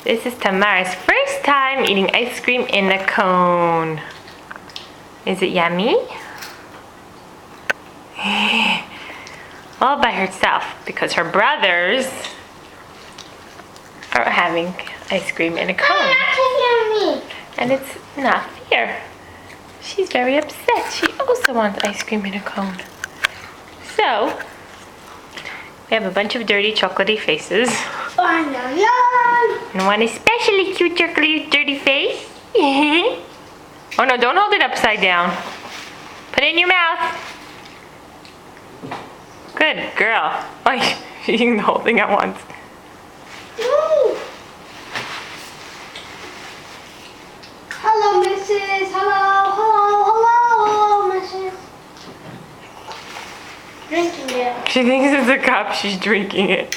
This is Tamara's first time eating ice cream in a cone. Is it yummy? All by herself because her brothers are having ice cream in a cone. And it's not fair. She's very upset. She also wants ice cream in a cone. So, we have a bunch of dirty chocolatey faces. And one especially cute chocolatey dirty face. Oh no, don't hold it upside down. Put it in your mouth. Good girl. Oh, you're eating the whole thing at once. Hello, Mrs. Hello, Mrs. Drinking it. She thinks it's a cup, she's drinking it.